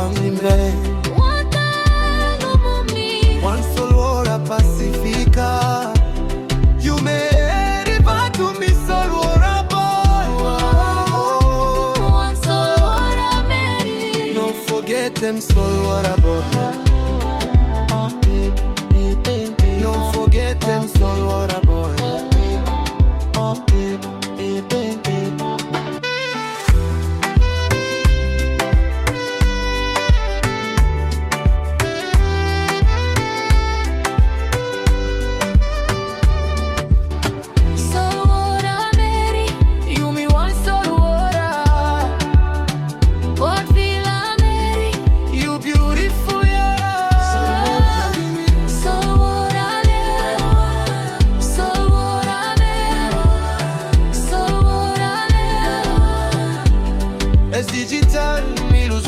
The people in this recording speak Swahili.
Amime Watano mumi One soul water Pacifica You may river to me soul water boy One soul water Mary. Don't forget them soul water boy Don't forget them soul water boy Es digital, mi luz